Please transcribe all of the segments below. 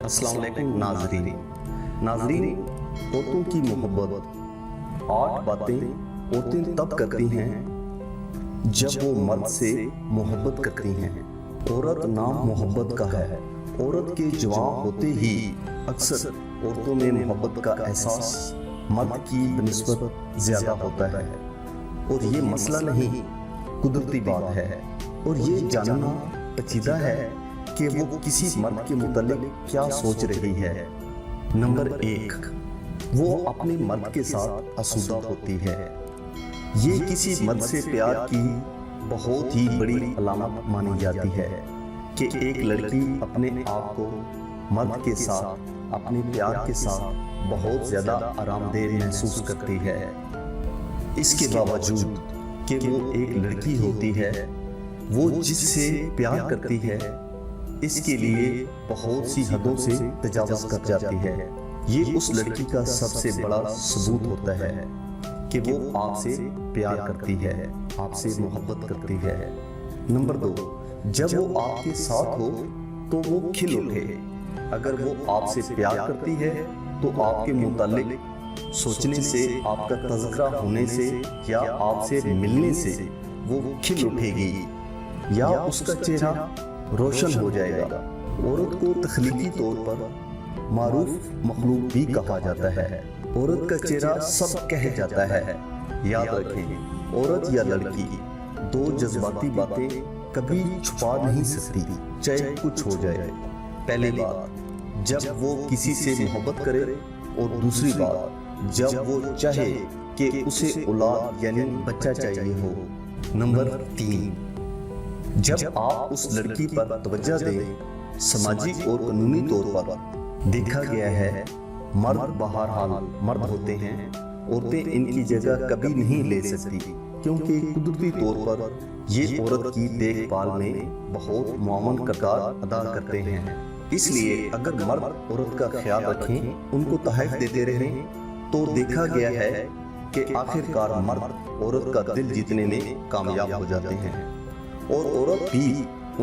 अस्सलाम वालेकुम नाज़रीन, औरतों की मोहब्बत 8 बातें औरतें तब करती हैं जब वो मर्द से मोहब्बत करती हैं। औरत नाम मोहब्बत का है। औरत के जवान होते ही अक्सर औरतों में मोहब्बत का एहसास मर्द की बनिस्बत ज़्यादा होता है और ये मसला नहीं, कुदरती बात है। और ये जानना पेचीदा है कि वो किसी मर्द के मुतालिक क्या सोच रही है। नंबर 1, वो अपने मर्द के साथ आसूदा होती है। ये किसी मर्द से प्यार की बहुत ही बड़ी अलामत मानी जाती है कि एक लड़की अपने आप को मर्द के साथ, अपने प्यार के साथ बहुत ज़्यादा आरामदेह महसूस करती है। इसके बावजूद कि वो एक लड़की होती है, वो जिससे प्यार करती है इसके लिए बहुत सी हदों से तजावुज़ कर जाती है। ये उस लड़की का सबसे बड़ा सबूत होता है कि वो आपसे प्यार करती है, आपसे मोहब्बत करती है। नंबर 2, जब वो आपके साथ हो तो वो खिल उठे। अगर वो आपसे प्यार करती है तो आपके मुतालिक सोचने से, आपका तज़किरा होने से या आपसे मिलने से वो खिल उठेगी या उसका चेहरा रोशन हो जाएगा। औरत को तख्लीकी तौर पर मारूफ मखलूक भी कहा जाता है। औरत का चेहरा सब कह जाता है। याद रखें, औरत या लड़की दो जज्बाती बातें कभी छुपा नहीं सकती, चाहे कुछ हो जाए। पहली बात, जब वो किसी से मोहब्बत करे, और दूसरी बात, जब वो चाहे कि उसे औलाद यानी बच्चा चाहिए हो। नंबर 3, जब आप उस लड़की पर तवज्जो दें। सामाजिक और कानूनी तौर पर देखा गया है, मर्द बहरहाल मर्द होते हैं, औरतें इनकी जगह कभी नहीं ले सकती, क्योंकि कुदरती तौर पर ये औरत की देखभाल में बहुत मुआवन किरदार अदा करते हैं। इसलिए अगर मर्द औरत का ख्याल रखें, उनको तहफ़्फ़ुज़ देते रहें, तो देखा गया है कि आखिरकार मर्द औरत का दिल जीतने में कामयाब हो जाते हैं और औरत भी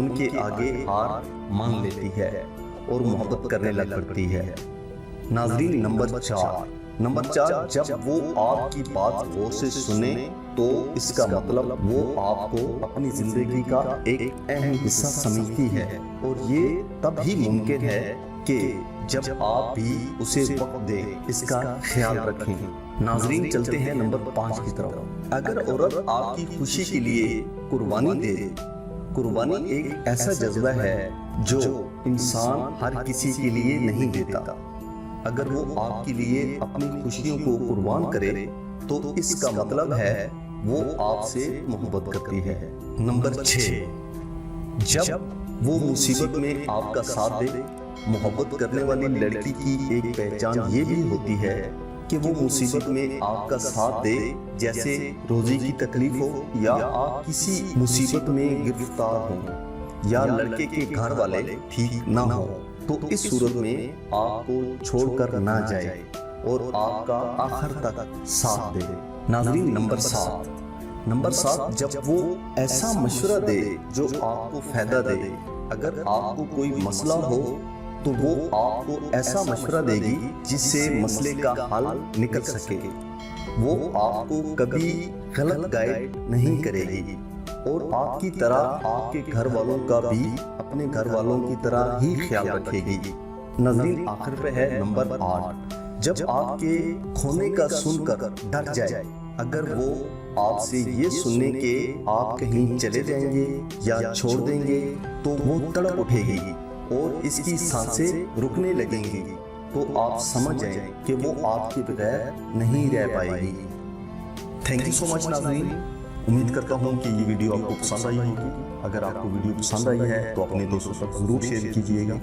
उनके आगे हार मान लेती है और मोहब्बत करने लग पड़ती है। नाज़रीन, नंबर 4, जब वो आपकी बात गौर से सुने तो इसका मतलब वो आपको अपनी जिंदगी का एक अहम हिस्सा समझती है, और ये तब ही मुमकिन है कि जब आप भी उसे वक्त दें, इसका ख्याल रखें। नाज़रीन, चलते हैं नंबर 5 की तरफ। अगर औरत आपकी खुशी के लिए कुर्बानी दे, कुर्बानी एक ऐसा जज्बा है जो इंसान हर किसी के लिए नहीं देता। अगर वो आपके लिए अपनी खुशियों को कुर्बान करे तो इसका मतलब है वो आपसे मोहब्बत करती है। नंबर 6, जब वो मुसीबत में आपका साथ दे। मोहब्बत करने वाली लड़की की एक पहचान ये भी होती है कि वो मुसीबत में आपका साथ दे, जैसे रोजी की तकलीफ हो या आप किसी मुसीबत में गिरफ्तार हो या लड़के के घर वाले ठीक ना हो, तो इस सूरत में आपको छोड़कर ना जाए और आपका आखिर तक साथ दे। नाज़रीन, नंबर 7, जब वो ऐसा मशवरा दे जो आपको फायदा दे। अगर आपको कोई मसला हो तो वो आपको ऐसा मशवरा देगी जिससे मसले का हल निकल सके। वो आपको कभी गलत गाइड नहीं करेगी और आपकी तरह आपके घर वालों का भी अपने घर वालों की तरह ही ख्याल रखेगी। नाज़रीन, आखिर पे है नंबर 8, जब आपके खोने का सुनकर डर जाए। अगर वो आपसे ये सुनने के आप कहीं चले जाएंगे या छोड़ देंगे तो वो तड़प उठेगी और इसकी सांसें रुकने लगेंगी, तो आप समझ जाएं कि वो आपके बगैर नहीं रह पाएगी। थैंक यू सो मच नाज़रीन। उम्मीद करता हूँ कि ये वीडियो आपको पसंद आई होगी। अगर आपको वीडियो पसंद आई है तो अपने दोस्तों तक ज़रूर शेयर कीजिएगा,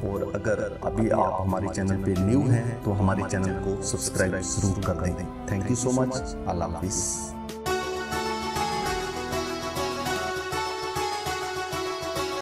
और अगर अभी आप हमारे चैनल पे न्यू हैं तो हमारे चैनल को सब्सक्राइब ज़रूर कर दें। Thank you so much. Allah हाफिज़।